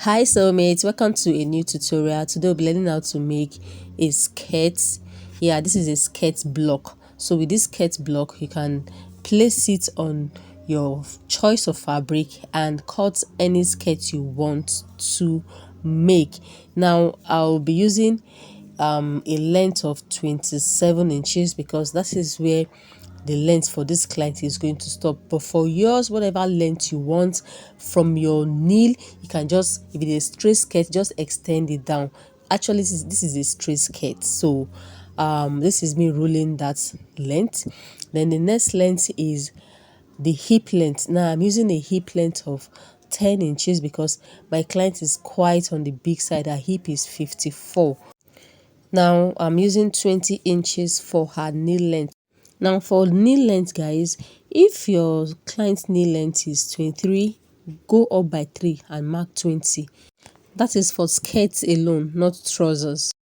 Hi soulmates, welcome to a new tutorial. Today we'll be learning how to make a skirt. Yeah, this is a skirt block. So with this skirt block, you can place it on your choice of fabric and cut any skirt you want to make. Now I'll be using a length of 27 inches because that is where the length for this client is going to stop. But for yours, whatever length you want from your nail, you can just, if it is a straight skirt, just extend it down. Actually, this is a straight skirt, so this is me ruling that length. Then the next length is the hip length. Now I'm using a hip length of 10 inches because my client is quite on the big side. Her hip is 54. Now I'm using 20 inches for her knee length. Now for knee length, guys, if your client's knee length is 23, go up by 3 and mark 20. That is for skirts alone, not trousers.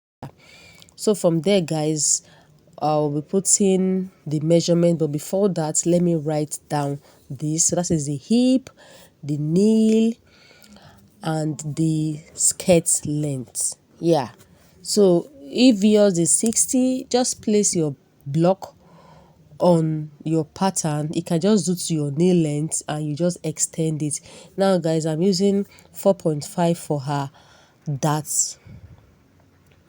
So from there, guys, I'll be putting the measurement, but before that, let me write down this. So that is the hip, the knee, and the skirt length. Yeah. So if yours is 60, just place your block on your pattern. You can just do to your nail length and you just extend it. Now guys, I'm using 4.5 for her that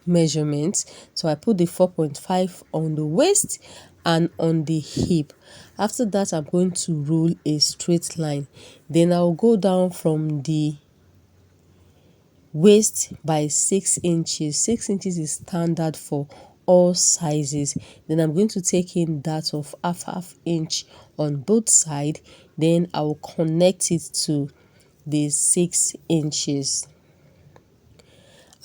measurement. So I put the 4.5 on the waist and on the hip. After that, I'm going to rule a straight line. Then I'll go down from the waist by 6 inches. 6 inches is standard for all sizes. Then I'm going to take in that of half inch on both sides. Then I will connect it to the 6 inches.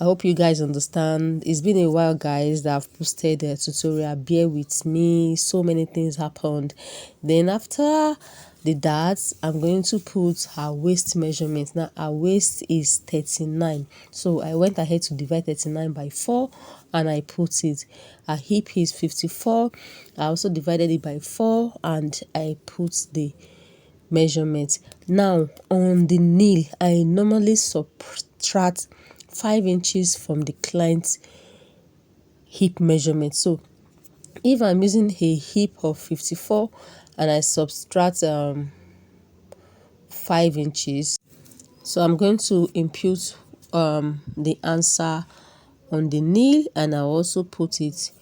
I hope you guys understand. It's been a while, guys, that I've posted a tutorial. Bear with me. So many things happened. Then after the darts, I'm going to put her waist measurement. Now her waist is 39, so I went ahead to divide 39 by 4 and I put it. Her hip is 54. I also divided it by 4 and I put the measurement. Now on the nail, I normally subtract 5 inches from the client's hip measurement. So if I'm using a hip of 54 and I subtract 5 inches, so I'm going to impute the answer on the nail, and I'll also put it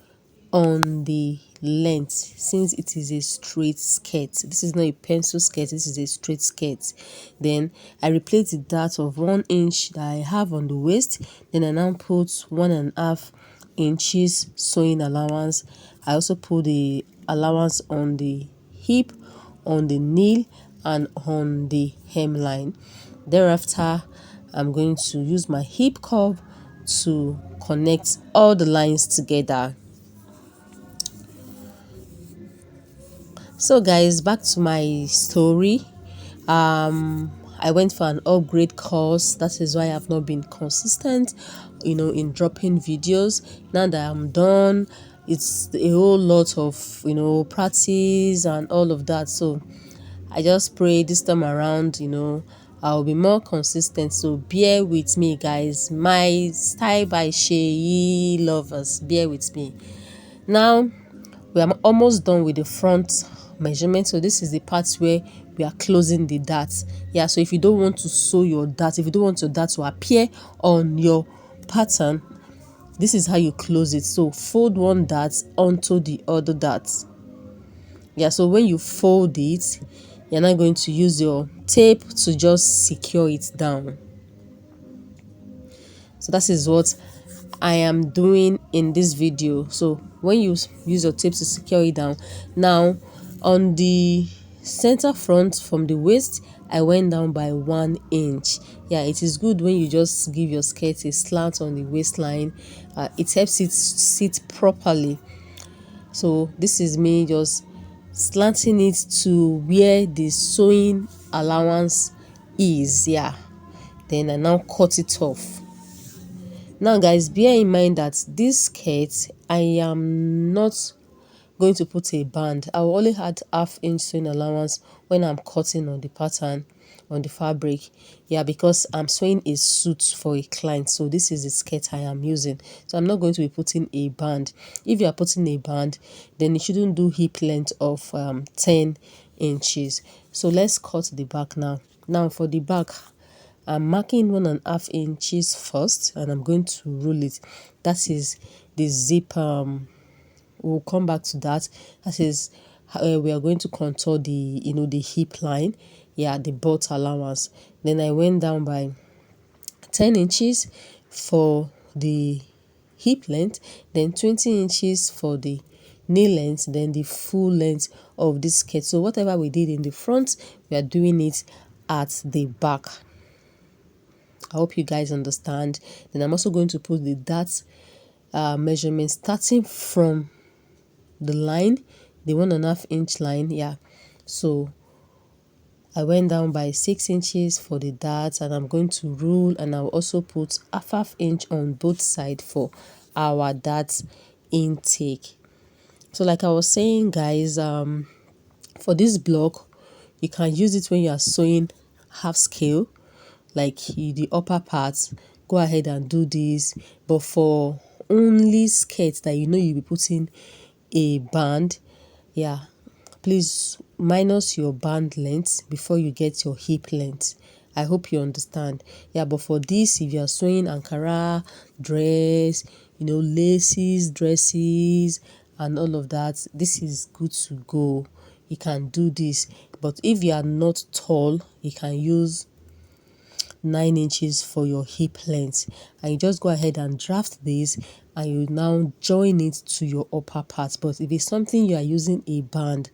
on the length since it is a straight skirt. This is not a pencil skirt, this is a straight skirt. Then I replace the dart of 1 inch that I have on the waist. Then I now put 1.5 inches sewing allowance. I also put the allowance on the hip, on the knee, and on the hemline. Thereafter, I'm going to use my hip curve to connect all the lines together. So guys, back to my story. I went for an upgrade course. That is why I've not been consistent, in dropping videos. Now that I'm done, it's a whole lot of practice and all of that. So I just pray this time around, I'll be more consistent. So bear with me, guys. My style by Sheyi lovers, bear with me. Now we are almost done with the front measurement. So this is the part where we are closing the dart. Yeah, so if you don't want to sew your dart, if you don't want your dart to appear on your pattern, this is how you close it. So fold one dart onto the other dart. Yeah, so when you fold it, you're not going to use your tape to just secure it down. So that is what I am doing in this video. So when you use your tape to secure it down, now on the center front from the waist, I went down by 1 inch. Yeah, it is good when you just give your skirt a slant on the waistline. It helps it sit properly. So this is me just slanting it to where the sewing allowance is. Yeah, then I now cut it off. Now guys, bear in mind that this skirt, I am not going to put a band. I will only add half inch sewing allowance when I'm cutting on the pattern. on the fabric. Yeah, because I'm sewing a suit for a client, so this is the skirt I am using. So I'm not going to be putting a band. If you are putting a band, then you shouldn't do hip length of 10 inches. So let's cut the back now. Now for the back, I'm marking 1.5 inches first, and I'm going to roll it. That is the zip. We'll come back to that. That is, we are going to contour the the hip line. Yeah, the butt allowance. Then I went down by 10 inches for the hip length, then 20 inches for the knee length, then the full length of this skirt. So whatever we did in the front, we are doing it at the back. I hope you guys understand. Then I'm also going to put the dart measurement starting from the line, the 1.5 inch line. Yeah, so I went down by 6 inches for the darts, and I'm going to rule, and I'll also put a half inch on both sides for our dart intake. So like I was saying, guys, for this block, you can use it when you are sewing half scale, like the upper parts. Go ahead and do this. But for only skirts that you'll be putting a band, yeah, please minus your band length before you get your hip length. I hope you understand. Yeah, but for this, if you are sewing ankara, dress, laces, dresses, and all of that, this is good to go. You can do this. But if you are not tall, you can use 9 inches for your hip length, and you just go ahead and draft this, and you now join it to your upper part. But if it's something you are using a band,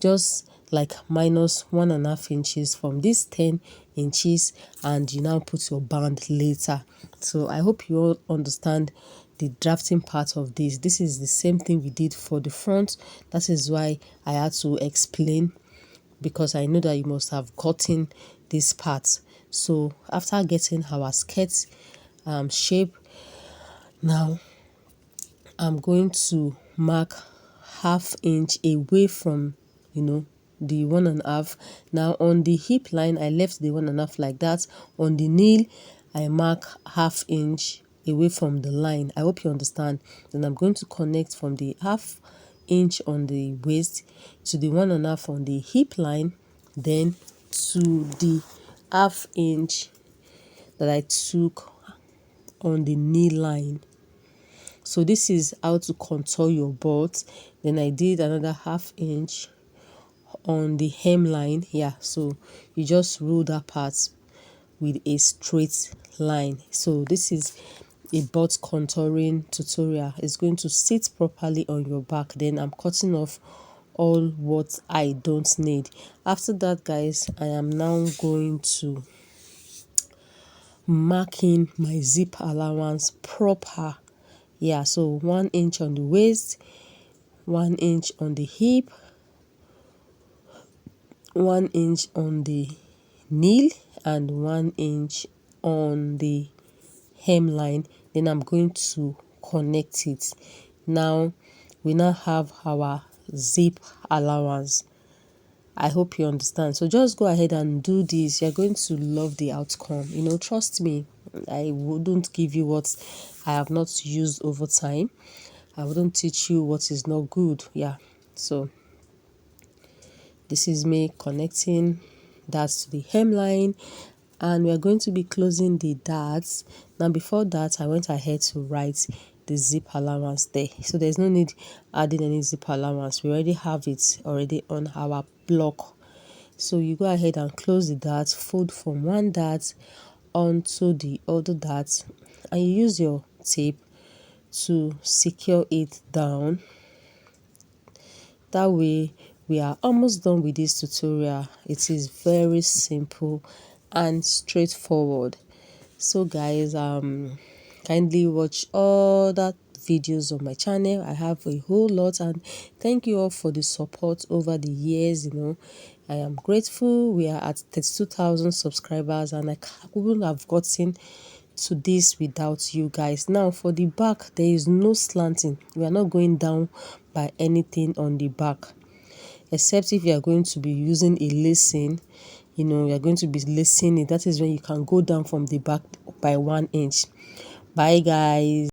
just like minus 1.5 inches from this 10 inches, and you now put your band later. So I hope you all understand the drafting part of this. This is the same thing we did for the front. That is why I had to explain, because I know that you must have gotten this part. So after getting our skirt shape, now I'm going to mark half inch away from the 1.5. Now on the hip line, I left the 1.5 like that. On the nail, I mark half inch away from the line. I hope you understand. Then I'm going to connect from the half inch on the waist to the 1.5 on the hip line, then to the half inch that I took on the knee line. So this is how to contour your butt. Then I did another half inch on the hemline. Yeah, so you just rule that part with a straight line. So this is a butt contouring tutorial. It's going to sit properly on your back. Then I'm cutting off all what I don't need. After that, guys, I am now going to mark in my zip allowance proper. Yeah, so 1 inch on the waist, 1 inch on the hip, 1 inch on the knee, and 1 inch on the hemline. Then I'm going to connect it. Now we now have our zip allowance. I hope you understand. So just go ahead and do this. You're going to love the outcome. Trust me, I wouldn't give you what I have not used over time. I wouldn't teach you what is not good. Yeah, so this is me connecting that to the hemline, and we are going to be closing the darts. Now before that, I went ahead to write the zip allowance there, so there's no need adding any zip allowance. We already have it already on our block. So you go ahead and close the dart, fold from one dart onto the other dart, and you use your tape to secure it down. That way we are almost done with this tutorial. It is very simple and straightforward. So guys, kindly watch other videos on my channel. I have a whole lot, and thank you all for the support over the years. I am grateful. We are at 32,000 subscribers, and I wouldn't have gotten to this without you guys. Now for the back, there is no slanting. We are not going down by anything on the back, except if you are going to be using a lacing. you're going to be lacing it. That is when you can go down from the back by 1 inch. Bye guys.